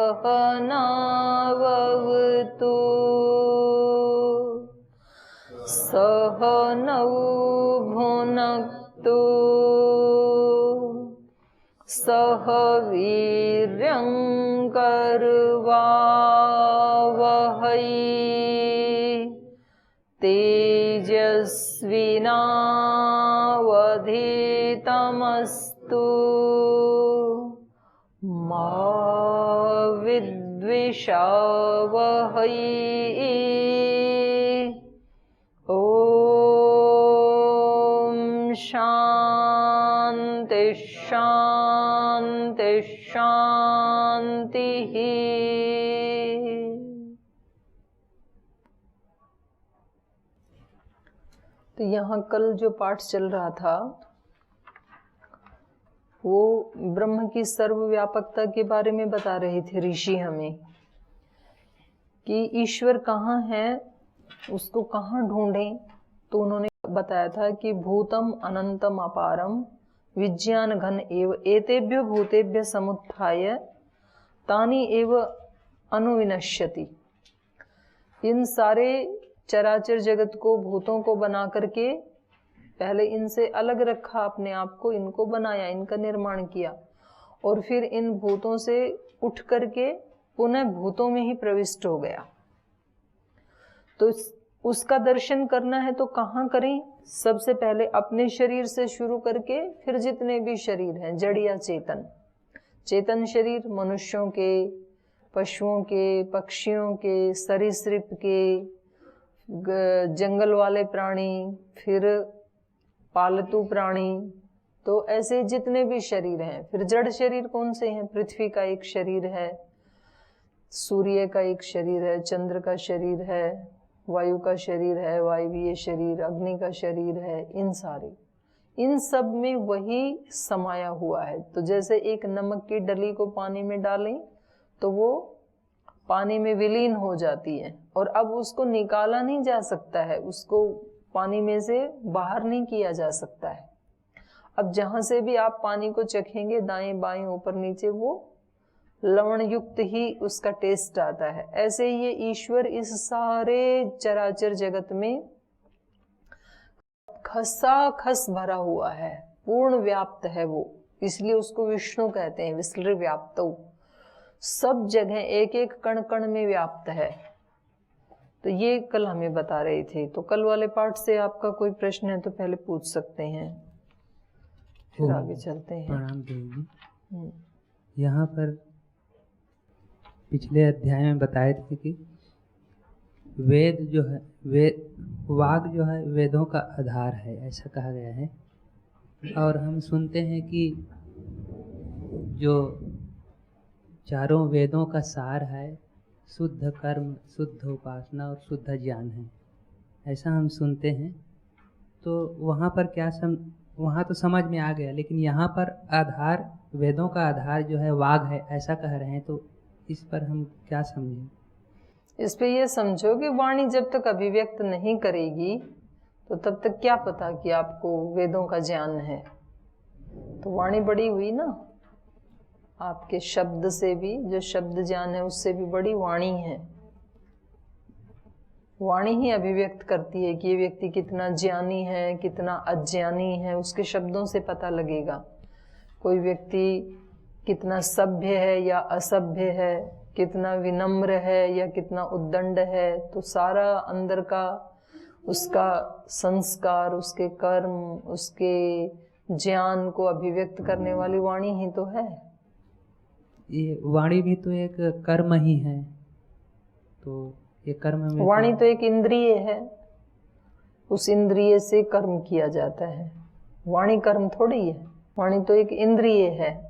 सहनावतु सहनौ भुनक्तु सह वीर्यं करवावहै तेजस्विनावधीतमस्तु मा विद्विषावहै। ॐ शान्ति शान्ति शान्तिः। तो यहाँ कल जो पाठ चल रहा था वो ब्रह्म की सर्वव्यापकता के बारे में बता रहे थे ऋषि हमें कि ईश्वर कहाँ है, उसको कहाँ ढूंढें। तो उन्होंने बताया था कि भूतम अनंतम अपारम विज्ञान घन एव एतेभ्य भूतेभ्य समुत्थाय तानि एव अनुविनश्यति। इन सारे चराचर जगत को, भूतों को बना करके पहले इनसे अलग रखा अपने आप को, इनको बनाया, इनका निर्माण किया और फिर इन भूतों से उठ करके पुनः भूतों में ही प्रविष्ट हो गया। तो उसका दर्शन करना है तो कहाँ करें? सबसे पहले अपने शरीर से शुरू करके फिर जितने भी शरीर हैं, जड़ या चेतन, चेतन शरीर मनुष्यों के, पशुओं के, पक्षियों के, सरीसृप के, जंगल वाले प्राणी, फिर पालतू प्राणी, तो ऐसे जितने भी शरीर हैं। फिर जड़ शरीर कौन से हैं? पृथ्वी का एक शरीर है, सूर्य का एक शरीर है, चंद्र का शरीर है, वायु का शरीर है, वायवीय शरीर, अग्नि का शरीर है। इन सारे, इन सब में वही समाया हुआ है। तो जैसे एक नमक की डली को पानी में डालें तो वो पानी में विलीन हो जाती है और अब उसको निकाला नहीं जा सकता है, उसको पानी में से बाहर नहीं किया जा सकता है। अब जहां से भी आप पानी को चखेंगे, दाएं बाएं ऊपर नीचे, वो लवण युक्त ही उसका टेस्ट आता है। ऐसे ही ये ईश्वर इस सारे चराचर जगत में खसाखस भरा हुआ है, पूर्ण व्याप्त है वो, इसलिए उसको विष्णु कहते हैं, विसर्ग व्याप्त। सब जगह एक एक कण कण में व्याप्त है। तो ये कल हमें बता रहे थे। तो कल वाले पाठ से आपका कोई प्रश्न है तो पहले पूछ सकते हैं, फिर आगे चलते हैं। प्रणाम देवी। यहाँ पर पिछले अध्याय में बताए थे कि वेद जो है, वाग जो है वेदों का आधार है, ऐसा कहा गया है। और हम सुनते हैं कि जो चारों वेदों का सार है, शुद्ध कर्म, शुद्ध उपासना और शुद्ध ज्ञान है, ऐसा हम सुनते हैं। तो वहाँ पर क्या वहाँ तो समझ में आ गया, लेकिन यहाँ पर आधार, वेदों का आधार जो है वाग है, ऐसा कह रहे हैं। तो इस पर हम क्या समझें? इस पे ये समझो कि वाणी जब तक अभिव्यक्त नहीं करेगी तो तब तक क्या पता कि आपको वेदों का ज्ञान है। तो वाणी बड़ी हुई ना, आपके शब्द से भी, जो शब्द ज्ञान है उससे भी बड़ी वाणी है। वाणी ही अभिव्यक्त करती है कि ये व्यक्ति कितना ज्ञानी है, कितना अज्ञानी है, उसके शब्दों से पता लगेगा। कोई व्यक्ति कितना सभ्य है या असभ्य है, कितना विनम्र है या कितना उद्दंड है, तो सारा अंदर का उसका संस्कार, उसके कर्म, उसके ज्ञान को अभिव्यक्त करने वाली वाणी ही तो है। ये वाणी भी तो एक कर्म ही है। तो ये कर्म में वाणी तो एक इंद्रिय है, उस इंद्रिय से कर्म किया जाता है। वाणी कर्म थोड़ी है, वाणी तो एक इंद्रिय है।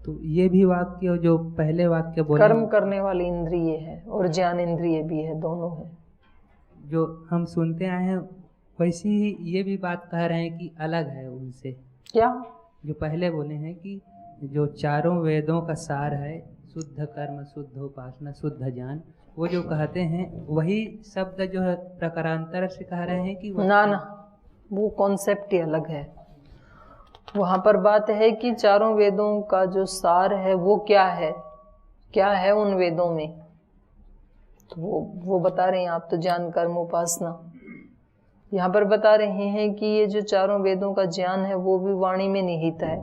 तो ये भी वाक्य जो पहले वाक्य बोले, कर्म करने वाली इंद्रिय है और ज्ञान इंद्रिय भी है, दोनों है। जो हम सुनते आए हैं वैसी ही ये भी बात कह रहे हैं कि अलग है उनसे। क्या? जो पहले बोले हैं कि जो चारों वेदों का सार है, शुद्ध कर्म, शुद्ध उपासना, शुद्ध ज्ञान, वो जो कहते हैं वही शब्द जो है प्रकारांतर से कह रहे हैं कि ना ना, वो कॉन्सेप्ट ही अलग है। वहां पर बात है कि चारों वेदों का जो सार है वो क्या है उन वेदों में, तो वो बता रहे हैं। आप तो ज्ञान कर्म उपासना यहाँ पर बता रहे हैं कि ये जो चारों वेदों का ज्ञान है वो भी वाणी में निहित है,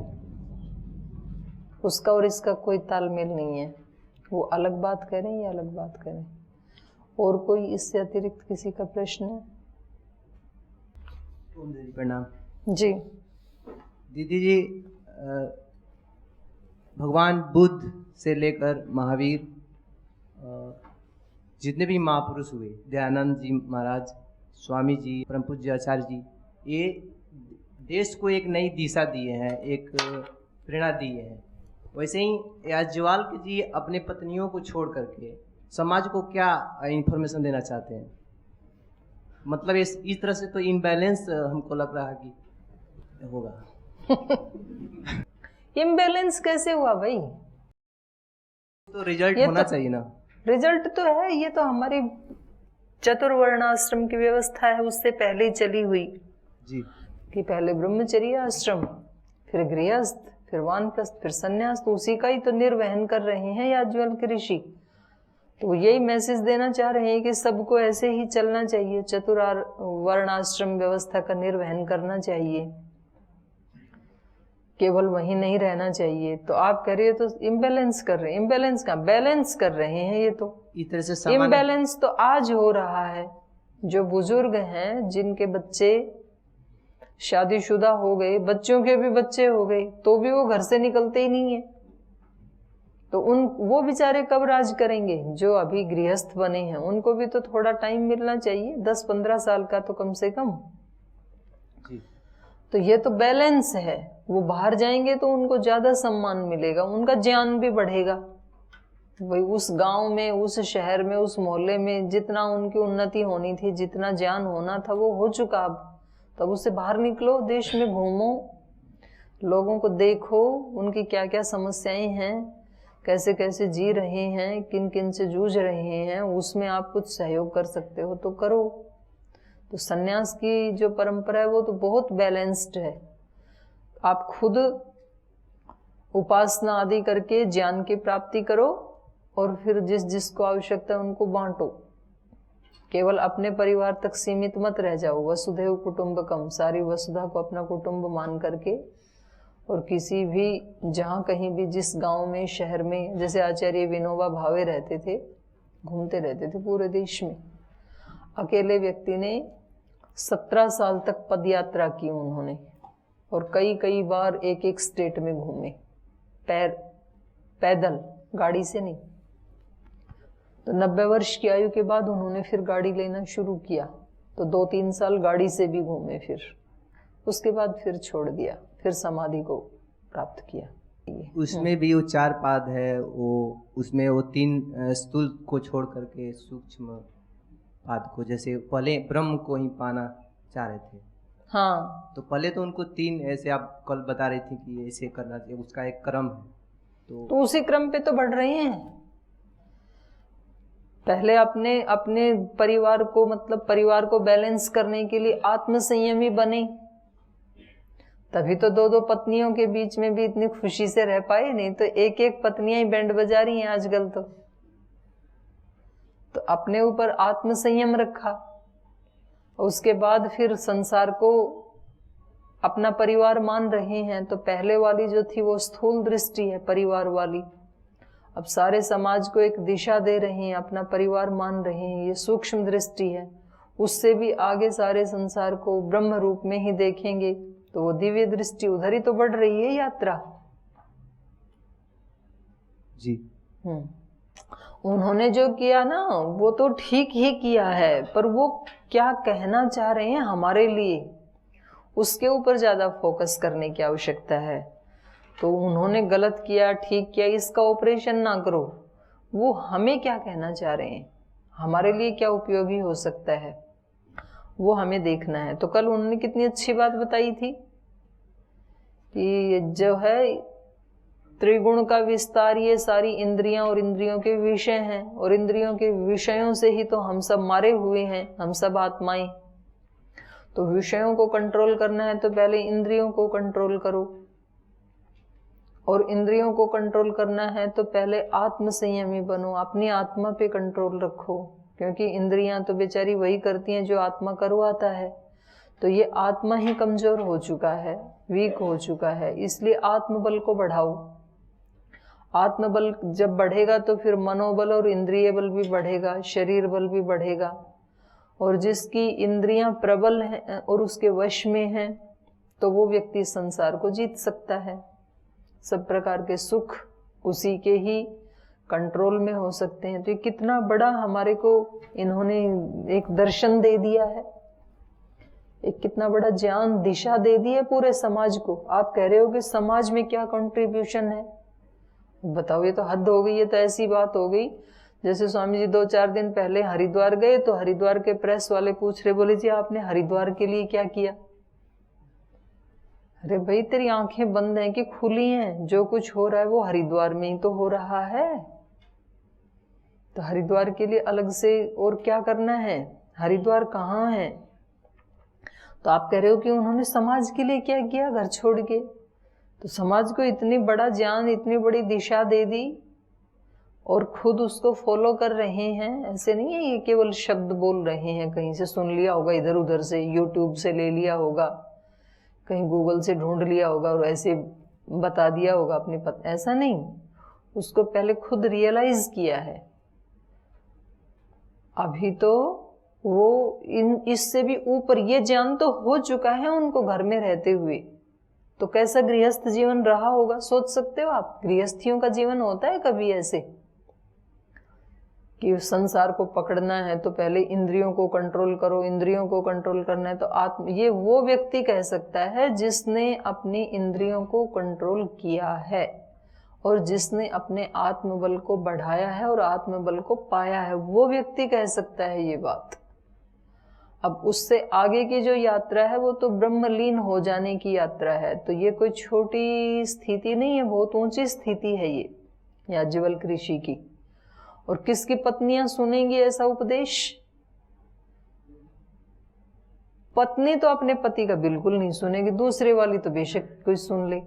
उसका और इसका कोई तालमेल नहीं है। वो अलग बात करें या अलग बात करें। और कोई इससे अतिरिक्त किसी का प्रश्न है? प्रणाम जी। दीदी जी, भगवान बुद्ध से लेकर महावीर, जितने भी महापुरुष हुए, दयानंद जी महाराज, स्वामी जी, परम पूज्य आचार्य जी, ये देश को एक नई दिशा दिए हैं, एक प्रेरणा दिए हैं। वैसे ही याज्ञवल्क जी अपने पत्नियों को छोड़ करके समाज को क्या इन्फॉर्मेशन देना चाहते हैं? मतलब इस तरह से तो इम्बैलेंस हमको लग रहा है कि होगा। इम्बैलेंस कैसे हुआ भाई? तो रिजल्ट होना चाहिए ना। रिजल्ट तो है, ये तो हमारी चतुर्वर्ण आश्रम की व्यवस्था है, उससे पहले ही चली हुई जी, कि पहले ब्रह्मचर्य आश्रम, फिर गृहस्थ, फिर वानप्रस्थ, फिर संन्यास, तो उसी का ही तो निर्वहन कर रहे हैं याज्ञवल्क्य ऋषि। तो यही मैसेज देना चाह रहे हैं कि सबको ऐसे ही चलना चाहिए, वर्णाश्रम व्यवस्था का निर्वहन करना चाहिए, केवल वहीं नहीं रहना चाहिए। तो आप कह रहे हो तो इम्बैलेंस कर रहे हैं। इम्बैलेंस का बैलेंस कर रहे हैं। ये तो इस तरह से इम्बैलेंस तो आज हो रहा है। जो बुजुर्ग हैं, जिनके बच्चे शादीशुदा हो गए, बच्चों के भी बच्चे हो गए, तो भी वो घर से निकलते ही नहीं है, तो वो बेचारे कब राज करेंगे? जो अभी गृहस्थ बने हैं उनको भी तो थोड़ा टाइम मिलना चाहिए, 10-15 साल का तो कम से कम। तो ये तो बैलेंस है। वो बाहर जाएंगे तो उनको ज्यादा सम्मान मिलेगा, उनका ज्ञान भी बढ़ेगा। वही उस गांव में, उस शहर में, उस मोहल्ले में जितना उनकी उन्नति होनी थी, जितना ज्ञान होना था, वो हो चुका। अब तब उससे बाहर निकलो, देश में घूमो, लोगों को देखो, उनकी क्या क्या समस्याएं हैं, कैसे कैसे जी रहे हैं, किन किन से जूझ रहे हैं, उसमें आप कुछ सहयोग कर सकते हो तो करो। तो सन्यास की जो परंपरा है वो तो बहुत बैलेंस्ड है। आप खुद उपासना आदि करके ज्ञान की प्राप्ति करो और फिर जिस जिसको आवश्यकता है उनको बांटो। केवल अपने परिवार तक सीमित मत रह जाओ। वसुधैव कुटुंबकम, सारी वसुधा को अपना कुटुंब मान करके, और किसी भी जहाँ कहीं भी जिस गांव में, शहर में, जैसे आचार्य विनोबा भावे रहते थे, घूमते रहते थे पूरे देश में। अकेले व्यक्ति ने 17 साल तक पदयात्रा की उन्होंने, और कई कई बार एक एक स्टेट में घूमे, पैदल, गाड़ी से नहीं। तो 90 वर्ष की आयु के बाद उन्होंने फिर गाड़ी लेना शुरू किया, तो 2-3 साल गाड़ी से भी घूमे, फिर उसके बाद फिर छोड़ दिया, फिर समाधि को प्राप्त किया। उसमें भी वो 4 पाद है, वो उसमें वो 3 स्थूल को छोड़ करके सूक्ष्म पाद को, जैसे पहले ब्रह्म को ही पाना चाह रहे थे। हाँ, तो पहले तो उनको 3, ऐसे आप कल बता रही थी कि ऐसे करना चाहिए, उसका एक क्रम है। तो उसी क्रम पे तो बढ़ रहे हैं। पहले अपने परिवार को, मतलब परिवार को बैलेंस करने के लिए आत्मसंयमी बने, तभी तो 2-2 पत्नियों के बीच में भी इतनी खुशी से रह पाए। नहीं तो एक एक पत्नियां ही बैंड बजा रही हैं आजकल। तो अपने ऊपर आत्मसंयम रखा, उसके बाद फिर संसार को अपना परिवार मान रहे हैं। तो पहले वाली जो थी वो स्थूल दृष्टि है, परिवार वाली। अब सारे समाज को एक दिशा दे रहे हैं, अपना परिवार मान रहे हैं, ये सूक्ष्म दृष्टि है। उससे भी आगे सारे संसार को ब्रह्म रूप में ही देखेंगे, तो वो दिव्य दृष्टि, उधर ही तो बढ़ रही है यात्रा जी। उन्होंने जो किया ना वो तो ठीक ही किया है, पर वो क्या कहना चाह रहे हैं हमारे लिए, उसके ऊपर ज्यादा फोकस करने की आवश्यकता है। तो उन्होंने गलत किया, ठीक किया, इसका ऑपरेशन ना करो। वो हमें क्या कहना चाह रहे हैं, हमारे लिए क्या उपयोगी हो सकता है, वो हमें देखना है। तो कल उन्होंने कितनी अच्छी बात बताई थी कि जो है त्रिगुण का विस्तार, ये सारी इंद्रियां और इंद्रियों के विषय हैं, और इंद्रियों के विषयों से ही तो हम सब मारे हुए हैं, हम सब आत्माएं। तो विषयों को कंट्रोल करना है तो पहले इंद्रियों को कंट्रोल करो, और इंद्रियों को कंट्रोल करना है तो पहले आत्म संयमी बनो, अपनी आत्मा पे कंट्रोल रखो, क्योंकि इंद्रियां तो बेचारी वही करती हैं जो आत्मा करवाता है। तो ये आत्मा ही कमजोर हो चुका है, वीक हो चुका है, इसलिए आत्मबल को बढ़ाओ। आत्मबल जब बढ़ेगा तो फिर मनोबल और इंद्रिय बल भी बढ़ेगा, शरीर बल भी बढ़ेगा, और जिसकी इंद्रियां प्रबल हैं और उसके वश में हैं तो वो व्यक्ति संसार को जीत सकता है। सब प्रकार के सुख उसी के ही कंट्रोल में हो सकते हैं। तो ये कितना बड़ा हमारे को इन्होंने एक दर्शन दे दिया है, एक कितना बड़ा ज्ञान दिशा दे दी है पूरे समाज को। आप कह रहे हो कि समाज में क्या कंट्रीब्यूशन है, बताओ, ये तो हद हो गई। ये तो ऐसी बात हो गई जैसे स्वामी जी 2-4 दिन पहले हरिद्वार गए तो हरिद्वार के प्रेस वाले पूछ रहे, बोले जी आपने हरिद्वार के लिए क्या किया? अरे भाई तेरी आंखें बंद हैं कि खुली हैं? जो कुछ हो रहा है वो हरिद्वार में ही तो हो रहा है। तो हरिद्वार के लिए अलग से और क्या करना है? हरिद्वार कहाँ है? तो आप कह रहे हो कि उन्होंने समाज के लिए क्या किया घर छोड़ के? तो समाज को इतनी बड़ा ज्ञान, इतनी बड़ी दिशा दे दी और खुद उसको फॉलो कर रहे हैं। ऐसे नहीं है ये केवल शब्द बोल रहे हैं, कहीं से सुन लिया होगा, इधर उधर से, यूट्यूब से ले लिया होगा, कहीं गूगल से ढूंढ लिया होगा और ऐसे बता दिया होगा अपने पता। ऐसा नहीं, उसको पहले खुद रियलाइज किया है। अभी तो वो इससे भी ऊपर ये ज्ञान तो हो चुका है उनको घर में रहते हुए। तो कैसा गृहस्थ जीवन रहा होगा सोच सकते हो आप? गृहस्थियों का जीवन होता है कभी ऐसे कि संसार को पकड़ना है तो पहले इंद्रियों को कंट्रोल करो, इंद्रियों को कंट्रोल करना है तो ये वो व्यक्ति कह सकता है जिसने अपनी इंद्रियों को कंट्रोल किया है और जिसने अपने आत्मबल को बढ़ाया है और आत्मबल को पाया है, वो व्यक्ति कह सकता है ये बात। अब उससे आगे की जो यात्रा है वो तो ब्रह्मलीन हो जाने की यात्रा है। तो ये कोई छोटी स्थिति नहीं है, बहुत ऊंची स्थिति है ये याज्ञवल्क्य ऋषि की। और किसकी पत्नियां सुनेंगी ऐसा उपदेश? पत्नी तो अपने पति का बिल्कुल नहीं सुनेगी, दूसरे वाली तो बेशक कोई सुन ले,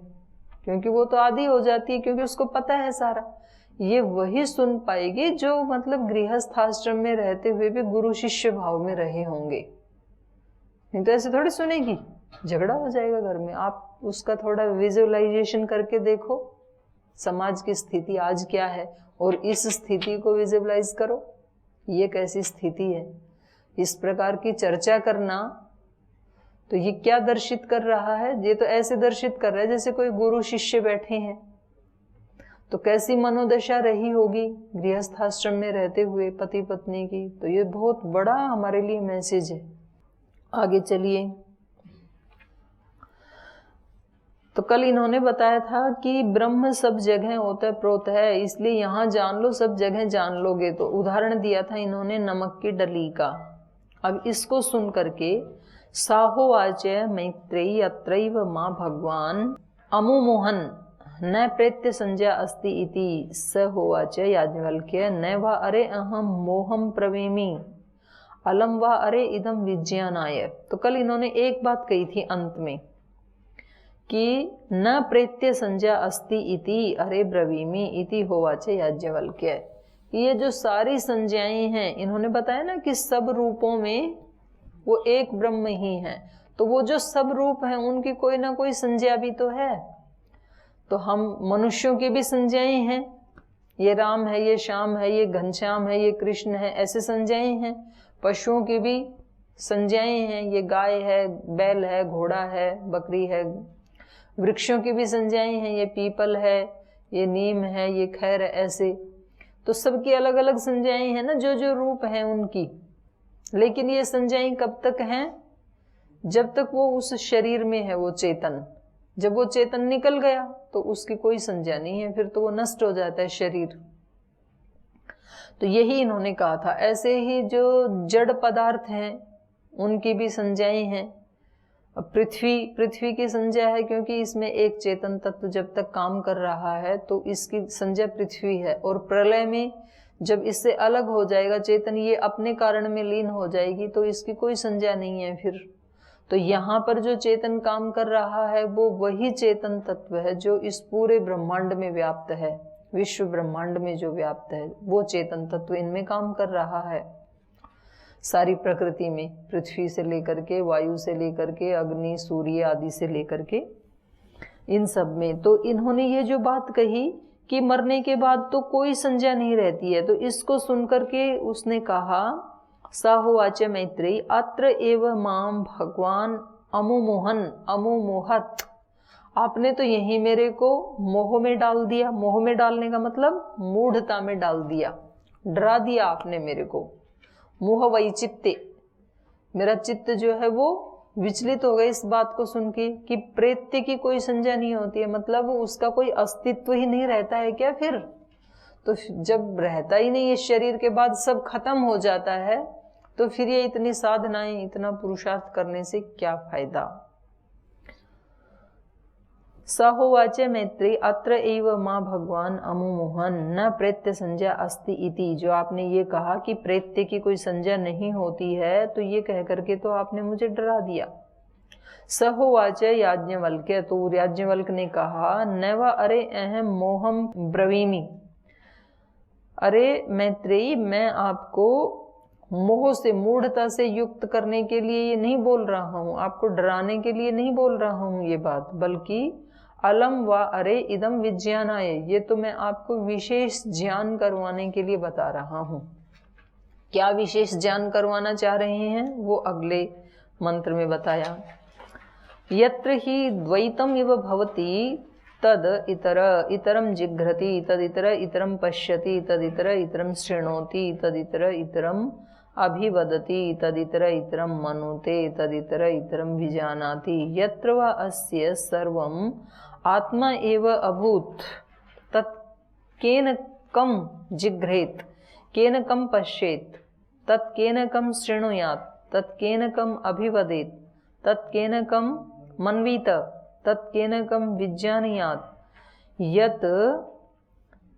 क्योंकि वो तो आदी हो जाती है, क्योंकि उसको पता है सारा। ये वही सुन पाएगी जो मतलब गृहस्थ आश्रम में रहते हुए भी गुरु शिष्य भाव में रहे होंगे, नहीं तो ऐसे थोड़ी सुनेगी, झगड़ा हो जाएगा घर में। आप उसका थोड़ा विजुअलाइजेशन करके देखो, समाज की स्थिति आज क्या है और इस स्थिति को विजुअलाइज करो, ये कैसी स्थिति है। इस प्रकार की चर्चा करना तो ये क्या दर्शित कर रहा है? ये तो ऐसे दर्शित कर रहा है जैसे कोई गुरु शिष्य बैठे हैं। तो कैसी मनोदशा रही होगी गृहस्थाश्रम में रहते हुए पति पत्नी की। तो ये बहुत बड़ा हमारे लिए मैसेज है। आगे चलिए। तो कल इन्होंने बताया था कि ब्रह्म सब जगह ओतः प्रोत है, इसलिए यहाँ जान लो, सब जगह जान लोगे। तो उदाहरण दिया था इन्होंने नमक की डली का। अब इसको सुन करके साहोवाच मैत्रेयी अत्रैव माँ भगवान अमुमोहन न प्रेत्य संज्ञा अस्ति इति स होवाच याज्ञवल्क्य न वा अरे अहम मोहम प्रवेमी अलम वा अरे इदम विज्ञानाय। तो कल इन्होंने एक बात कही थी अंत में कि न प्रेत्य संज्ञा अस्ति इति अरे ब्रवीमी इति होवाच याज्ञवल्क्य। ये जो सारी संज्ञाएं हैं इन्होंने बताया ना कि सब रूपों में वो एक ब्रह्म ही है। तो वो जो सब रूप हैं उनकी कोई ना कोई संज्ञा भी तो है। तो हम मनुष्यों की भी संज्ञाएं हैं, ये राम है, ये श्याम है, ये घनश्याम है, ये कृष्ण है, ऐसे संज्ञाएं हैं। पशुओं की भी संज्ञाएं हैं, ये गाय है, बैल है, घोड़ा है, बकरी है। वृक्षों की भी संज्ञाएं हैं, ये पीपल है, ये नीम है, ये खैर है, ऐसे। तो सबकी अलग अलग संज्ञाएं हैं ना, जो जो रूप हैं उनकी। लेकिन ये संज्ञाएं कब तक हैं? जब तक वो उस शरीर में है, वो चेतन। जब वो चेतन निकल गया तो उसकी कोई संज्ञा नहीं है, फिर तो वो नष्ट हो जाता है शरीर। तो यही इन्होंने कहा था। ऐसे ही जो जड़ पदार्थ हैं उनकी भी संज्ञाएं हैं। पृथ्वी की संज्ञा है क्योंकि इसमें एक चेतन तत्व जब तक काम कर रहा है तो इसकी संज्ञा पृथ्वी है। और प्रलय में जब इससे अलग हो जाएगा चेतन, ये अपने कारण में लीन हो जाएगी तो इसकी कोई संज्ञा नहीं है फिर। तो यहाँ पर जो चेतन काम कर रहा है वो वही चेतन तत्व है जो इस पूरे ब्रह्मांड में व्याप्त है, विश्व ब्रह्मांड में जो व्याप्त है वो चेतन तत्व इनमें काम कर रहा है। सारी प्रकृति में, पृथ्वी से लेकर के, वायु से लेकर के, अग्नि, सूर्य आदि से लेकर के, इन सब में। तो इन्होंने ये जो बात कही कि मरने के बाद तो कोई संज्ञा नहीं रहती है, तो इसको सुनकर के उसने कहा, साहोवाच मैत्रेयी अत्र एव माम भगवान अमुमोहन अमुमोहत, आपने तो यही मेरे को मोह में डाल दिया। मोह में डालने का मतलब मूढ़ता में डाल दिया, डरा दिया आपने मेरे को। मोह वैचित्ते, मेरा चित्त जो है वो विचलित हो गए इस बात को सुन के कि प्रेत्य की कोई संज्ञा नहीं होती है, मतलब उसका कोई अस्तित्व ही नहीं रहता है क्या फिर? तो जब रहता ही नहीं इस शरीर के बाद, सब खत्म हो जाता है, तो फिर ये इतनी साधनाएं, इतना पुरुषार्थ करने से क्या फायदा। सहोवाच मैत्री अत्र एव माँ भगवान अमुमोहन न प्रेत्य संज्ञा अस्ति इति, जो आपने ये कहा कि प्रेत्य की कोई संज्ञा नहीं होती है, तो ये कह करके तो आपने मुझे डरा दिया। सहोवाच याज्ञवल्क्य, तो याज्ञवल्क्य ने कहा, नैवा अरे अहम मोहम ब्रवीमि, अरे मैत्रेयी मैं आपको मोह से, मूढ़ता से युक्त करने के लिए ये नहीं बोल रहा हूँ, आपको डराने के लिए नहीं बोल रहा हूँ ये बात, बल्कि अलम व अरे इदम विज्ञानाय, ये तो मैं आपको विशेष ज्ञान करवाने के लिए बता रहा हूँ। क्या विशेष ज्ञान करवाना चाह रहे हैं वो अगले मंत्र में बताया। यत्र ही द्वैतम इव भवति तद इतर इतरम जिघ्रति, तद इतर इतरम पश्यति, तद इतर इतरम शृणोति, तद इतर इतरम अभिवदति, तदितर इतरम मनुते, तदितर इतरम विजानाति। यत्र वा अस्य सर्वम आत्मा एव अभूत तत् केन कम जिघ्रेत, केन कम पश्येत, तत् केन कम शृणुयात्, तत् केन कम अभिवदेत, तत् केन कम मन्वीत, तत् केन कम विज्ञानयात्। यत्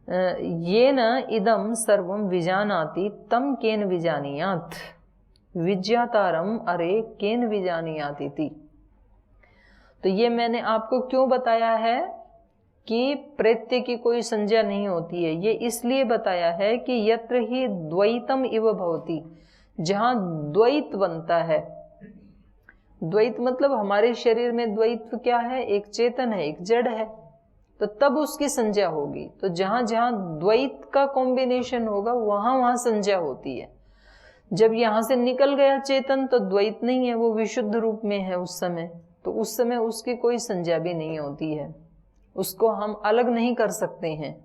येन इदम सर्वं विजानाति तम केन विजानीयात्, विज्ञातारम अरे केन विजानीयात् इति। तो ये मैंने आपको क्यों बताया है कि प्रेत्य की कोई संज्ञा नहीं होती है, ये इसलिए बताया है कि यत्र ही द्वैतम इव भवति, जहां द्वैत बनता है। द्वैत मतलब हमारे शरीर में द्वैत क्या है, एक चेतन है, एक जड़ है, तो तब उसकी संज्ञा होगी। तो जहां जहां द्वैत का कॉम्बिनेशन होगा वहां वहां संज्ञा होती है। जब यहां से निकल गया चेतन तो द्वैत नहीं है, वो विशुद्ध रूप में है उस समय, तो उस समय उसकी कोई संज्ञा भी नहीं होती है। उसको हम अलग नहीं कर सकते हैं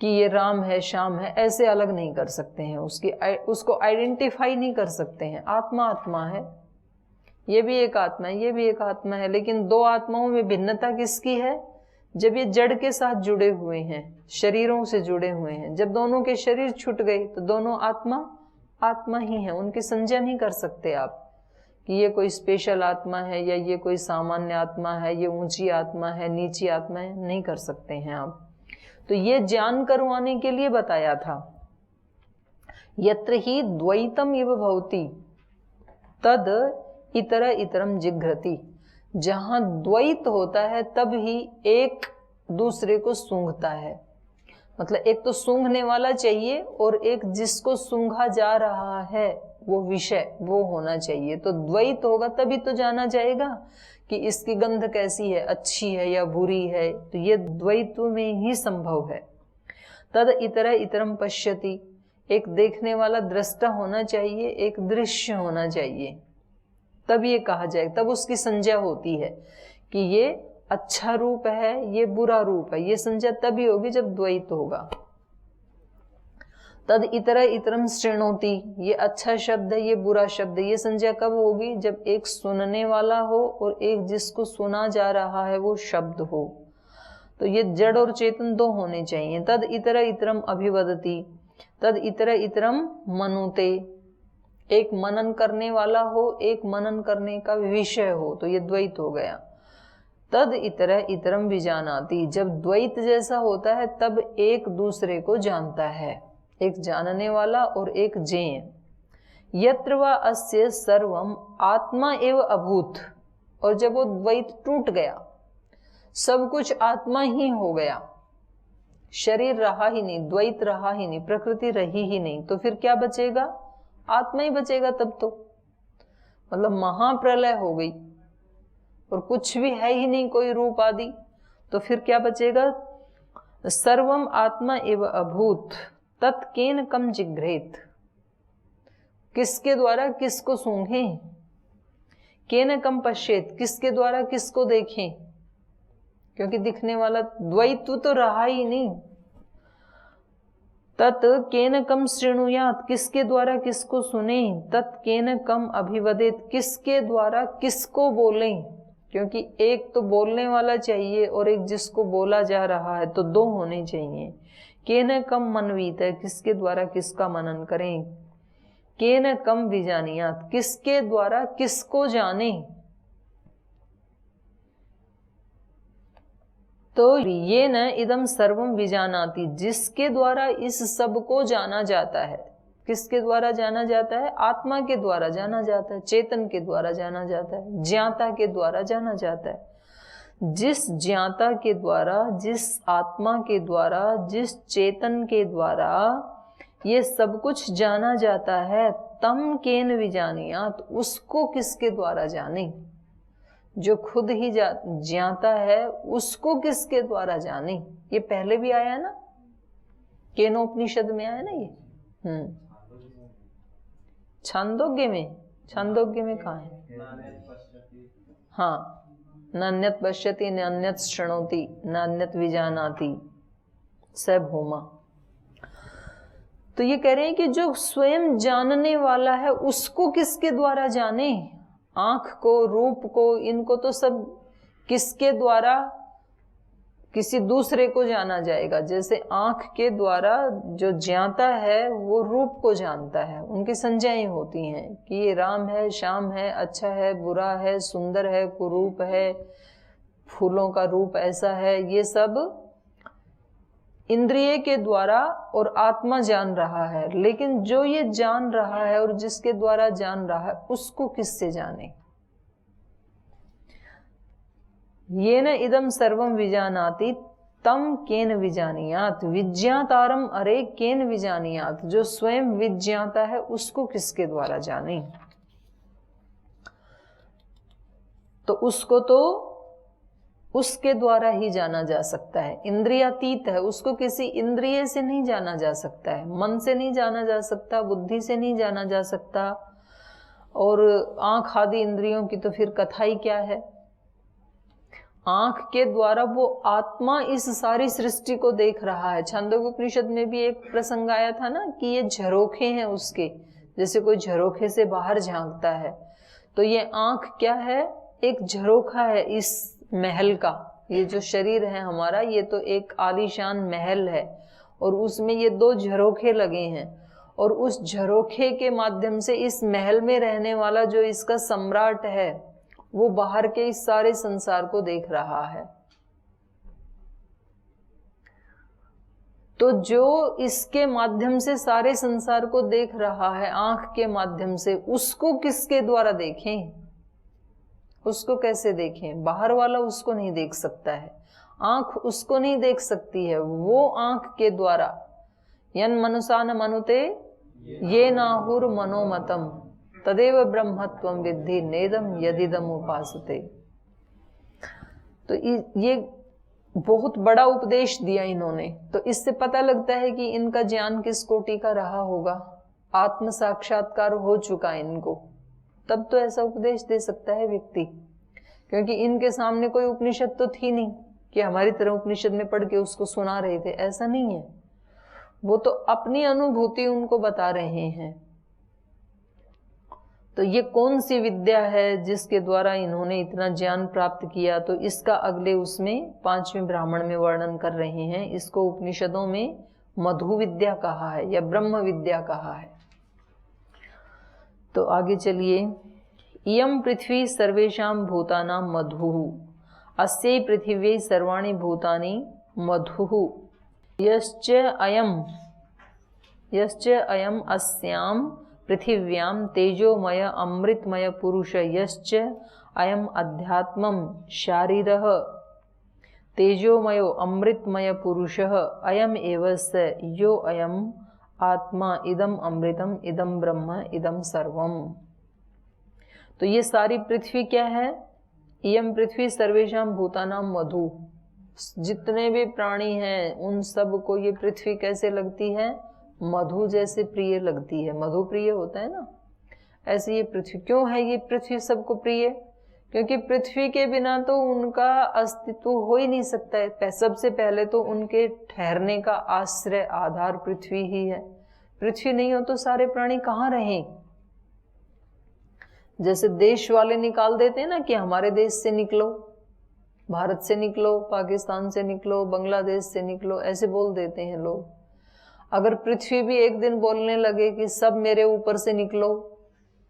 कि ये राम है, श्याम है, ऐसे अलग नहीं कर सकते हैं, उसको आइडेंटिफाई नहीं कर सकते हैं। आत्मा आत्मा है, ये भी एक आत्मा है, ये भी एक आत्मा है, लेकिन दो आत्माओं में भिन्नता किसकी है? जब ये जड़ के साथ जुड़े हुए हैं, शरीरों से जुड़े हुए हैं, जब दोनों के शरीर छूट गए तो दोनों आत्मा आत्मा ही है। उनकी संज्ञा नहीं कर सकते आप कि ये कोई स्पेशल आत्मा है या ये कोई सामान्य आत्मा है, ये ऊंची आत्मा है, नीची आत्मा है, नहीं कर सकते हैं आप। तो ये ज्ञान करवाने के लिए बताया था। यत्र ही द्वैतम इव भवति तद इतर इतरम जिघ्रति, जहां द्वैत होता है तब ही एक दूसरे को सूंघता है। मतलब एक तो सूंघने वाला चाहिए और एक जिसको सूंघा जा रहा है वो विषय वो होना चाहिए। तो द्वैत होगा तभी तो जाना जाएगा कि इसकी गंध कैसी है, अच्छी है या बुरी है। तो ये द्वैत में ही संभव है। तद इतर इतरम पश्यति, एक देखने वाला दृष्टा होना चाहिए, एक दृश्य होना चाहिए, तब ये कहा जाए, तब उसकी संज्ञा होती है कि ये अच्छा रूप है, ये बुरा रूप है। ये संज्ञा तभी होगी जब द्वैत होगा। तद इतर इतरम शृणोति, ये अच्छा शब्द है, ये बुरा शब्द है। ये संज्ञा कब होगी? जब एक सुनने वाला हो और एक जिसको सुना जा रहा है वो शब्द हो। तो ये जड़ और चेतन दो होने चाहिए। तद इतर इतरम अभिवदति, तद इतर इतरम मनुते, एक मनन करने वाला हो, एक मनन करने का विषय हो, तो ये द्वैत हो गया। तद इतर इतरम विजानाति, जब द्वैत जैसा होता है तब एक दूसरे को जानता है, एक जानने वाला और एक जेय। यत्र वा अस्य सर्वम आत्मा एव अभूत, और जब वो द्वैत टूट गया, सब कुछ आत्मा ही हो गया, शरीर रहा ही नहीं, द्वैत रहा ही नहीं, प्रकृति रही ही नहीं, तो फिर क्या बचेगा? आत्मा ही बचेगा तब तो। मतलब महाप्रलय हो गई और कुछ भी है ही नहीं, कोई रूप आदि, तो फिर क्या बचेगा? सर्वम आत्मा एव अभूत तत्केन कम जिघ्रेत, किसके द्वारा किसको सूंघें? केन कम पश्येत, किसके द्वारा किसको देखें? क्योंकि दिखने वाला द्वैत्व तो रहा ही नहीं। तत् केन कम शृणुयात, किसके द्वारा किसको सुने? तत् केन कम अभिवदेत, किसके द्वारा किसको बोलें? क्योंकि एक तो बोलने वाला चाहिए और एक जिसको बोला जा रहा है, तो दो होने चाहिए। केन कम मनवीत है, किसके द्वारा किसका मनन करें? केन कम विजानियात, किसके द्वारा किसको जाने? तो ये न इदम सर्वम विजानाति, जिसके द्वारा इस सब को जाना जाता है। किसके द्वारा जाना जाता है? आत्मा के द्वारा जाना जाता है, चेतन के द्वारा जाना जाता है, ज्ञाता के द्वारा जाना जाता है। जिस ज्ञाता के द्वारा, जिस आत्मा के द्वारा, जिस चेतन के द्वारा ये सब कुछ जाना जाता है, तम केन विजानियात, उसको किसके द्वारा जाने? जो खुद ही ज्ञाता है उसको किसके द्वारा जाने? ये पहले भी आया ना, केनोपनिषद में आया ना ये। छांदोग्य में कहाँ है? हाँ, नान्यत पश्यति नान्यत शृणोति नान्यत विजानाति स भूमा। तो ये कह रहे हैं कि जो स्वयं जानने वाला है उसको किसके द्वारा जाने? आंख को, रूप को, इनको तो सब किसके द्वारा? किसी दूसरे को जाना जाएगा। जैसे आंख के द्वारा जो जानता है वो रूप को जानता है, उनकी संज्ञाएं होती हैं कि ये राम है, श्याम है, अच्छा है, बुरा है, सुंदर है, कुरूप है, फूलों का रूप ऐसा है, ये सब इंद्रिय के द्वारा और आत्मा जान रहा है। लेकिन जो ये जान रहा है और जिसके द्वारा जान रहा है उसको किससे जाने? ये न इदम सर्वम विजानाति तम केन विजानियात, विज्ञातारम अरे केन विजानियात, जो स्वयं विज्ञाता है उसको किसके द्वारा जाने? तो उसको तो उसके द्वारा ही जाना जा सकता है। इंद्रियातीत है, उसको किसी इंद्रिय से नहीं जाना जा सकता है, मन से नहीं जाना जा सकता, बुद्धि से नहीं जाना जा सकता। और आंख आदि इंद्रियों की तो फिर कथा ही क्या है। आंख के द्वारा वो आत्मा इस सारी सृष्टि को देख रहा है। छांदोग्य उपनिषद में भी एक प्रसंग आया था ना कि ये झरोखे हैं उसके, जैसे कोई झरोखे से बाहर झांकता है, तो ये आंख क्या है? एक झरोखा है इस महल का। ये जो शरीर है हमारा, ये तो एक आलीशान महल है और उसमें ये दो झरोखे लगे हैं, और उस झरोखे के माध्यम से इस महल में रहने वाला जो इसका सम्राट है वो बाहर के इस सारे संसार को देख रहा है। तो जो इसके माध्यम से सारे संसार को देख रहा है, आंख के माध्यम से, उसको किसके द्वारा देखें? उसको कैसे देखें? बाहर वाला उसको नहीं देख सकता है, आंख उसको नहीं देख सकती है। वो आंख के द्वारा यन मनुषा न मनुते ये नाहुर मनोमतम तदेव ब्रह्मत्वम विद्धि नेदम यदिदम उपासते। तो ये बहुत बड़ा उपदेश दिया इन्होंने। तो इससे पता लगता है कि इनका ज्ञान किस कोटि का रहा होगा, आत्म साक्षात्कार हो चुका इनको, तब तो ऐसा उपदेश दे सकता है व्यक्ति। क्योंकि इनके सामने कोई उपनिषद तो थी नहीं कि हमारी तरह उपनिषद में पढ़ के उसको सुना रहे थे, ऐसा नहीं है। वो तो अपनी अनुभूति उनको बता रहे हैं। तो ये कौन सी विद्या है जिसके द्वारा इन्होंने इतना ज्ञान प्राप्त किया? तो इसका अगले उसमें 5वें ब्राह्मण में वर्णन कर रहे हैं। इसको उपनिषदों में मधु विद्या कहा है या ब्रह्म विद्या कहा है। तो आगे चलिए। इयं पृथ्वी सर्वेषां भूतानां मधुः, अस्यै पृथिव्यै सर्वाणि भूतानि मधुः, यश्च अयम् अस्यां पृथिव्याम तेजोमय अमृतमय पुरुष यश्च अयम अध्यात्मम शारीरः तेजोमयो अमृतमय पुरुषः अयम एव स यो अयम आत्मा इदम अमृतम इदम ब्रह्म इदम सर्वम। तो ये सारी पृथ्वी क्या है? इयम पृथ्वी सर्वेषां भूतानां मधु। जितने भी प्राणी हैं उन सब को ये पृथ्वी कैसे लगती है? मधु जैसे प्रिय लगती है। मधु प्रिय होता है ना, ऐसे ये पृथ्वी। क्यों है ये पृथ्वी सबको प्रिय? क्योंकि पृथ्वी के बिना तो उनका अस्तित्व हो ही नहीं सकता है। सबसे पहले तो उनके ठहरने का आश्रय आधार पृथ्वी ही है। पृथ्वी नहीं हो तो सारे प्राणी कहाँ रहें? जैसे देश वाले निकाल देते हैं ना कि हमारे देश से निकलो, भारत से निकलो, पाकिस्तान से निकलो, बांग्लादेश से निकलो, ऐसे बोल देते हैं लोग। अगर पृथ्वी भी एक दिन बोलने लगे कि सब मेरे ऊपर से निकलो,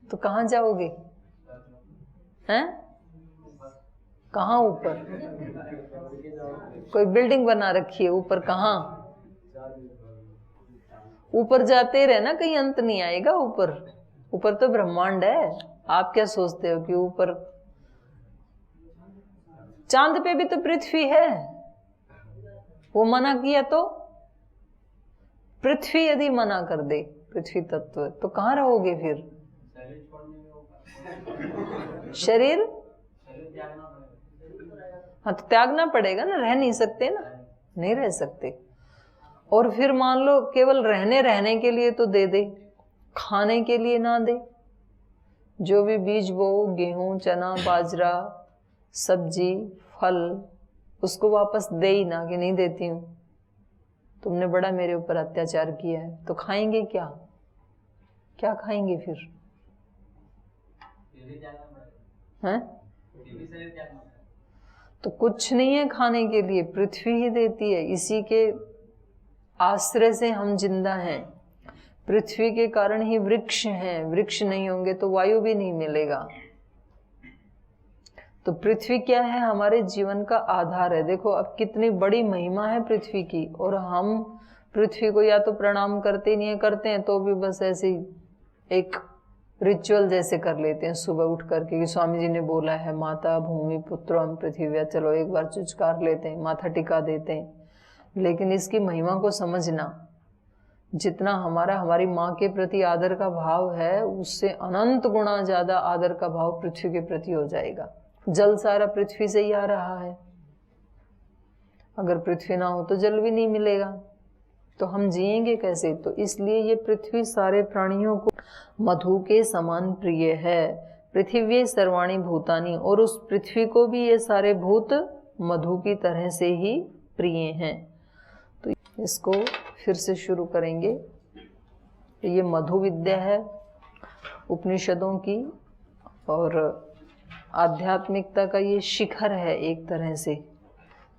तो कहाँ जाओगे? हैं? कहाँ ऊपर? कोई बिल्डिंग बना रखी है ऊपर, कहाँ? ऊपर जाते रहना, कहीं अंत नहीं आएगा ऊपर। ऊपर तो ब्रह्मांड है। आप क्या सोचते हो कि ऊपर? चांद पे भी तो पृथ्वी है। वो मना किया तो? पृथ्वी यदि मना कर दे, पृथ्वी तत्व, तो कहाँ रहोगे फिर? शरीर? हाँ, तो त्यागना पड़ेगा ना, रह नहीं सकते ना, नहीं रह सकते। और फिर मान लो केवल रहने के लिए तो दे दे, खाने के लिए ना दे। जो भी बीज बो, गेहूं, चना, बाजरा, सब्जी, फल, उसको वापस दे ही ना कि नहीं देती हूं, तुमने बड़ा मेरे ऊपर अत्याचार किया है। तो खाएंगे क्या? क्या खाएंगे फिर? हैं? तो कुछ नहीं है खाने के लिए, पृथ्वी ही देती है। इसी के आश्रय से हम जिंदा हैं। पृथ्वी के कारण ही वृक्ष हैं। वृक्ष नहीं होंगे तो वायु भी नहीं मिलेगा। तो पृथ्वी क्या है? हमारे जीवन का आधार है। देखो अब कितनी बड़ी महिमा है पृथ्वी की, और हम पृथ्वी को या तो प्रणाम करते नहीं है, करते हैं तो भी बस ऐसे एक रिचुअल जैसे कर लेते हैं सुबह उठ करके कि स्वामी जी ने बोला है माता भूमि पुत्रो पृथ्वी, चलो एक बार चुचकार लेते हैं, माथा टिका देते हैं। लेकिन इसकी महिमा को समझना, जितना हमारी माँ के प्रति आदर का भाव है उससे अनंत गुना ज्यादा आदर का भाव पृथ्वी के प्रति हो जाएगा। जल सारा पृथ्वी से ही आ रहा है। अगर पृथ्वी ना हो तो जल भी नहीं मिलेगा, तो हम जिएंगे कैसे? तो इसलिए ये पृथ्वी सारे प्राणियों को मधु के समान प्रिय है। पृथिवी सर्वाणी भूतानी, और उस पृथ्वी को भी ये सारे भूत मधु की तरह से ही प्रिय हैं। तो इसको फिर से शुरू करेंगे। ये मधु विद्या है उपनिषदों की, और आध्यात्मिकता का ये शिखर है एक तरह से।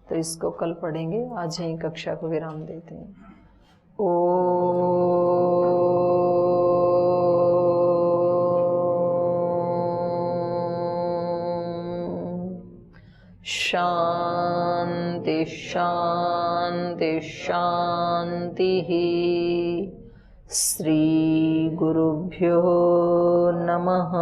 तो इसको कल पढ़ेंगे। आज यहीं कक्षा को विराम देते हैं। शांति शांति शांति। श्री गुरुभ्यो नमः।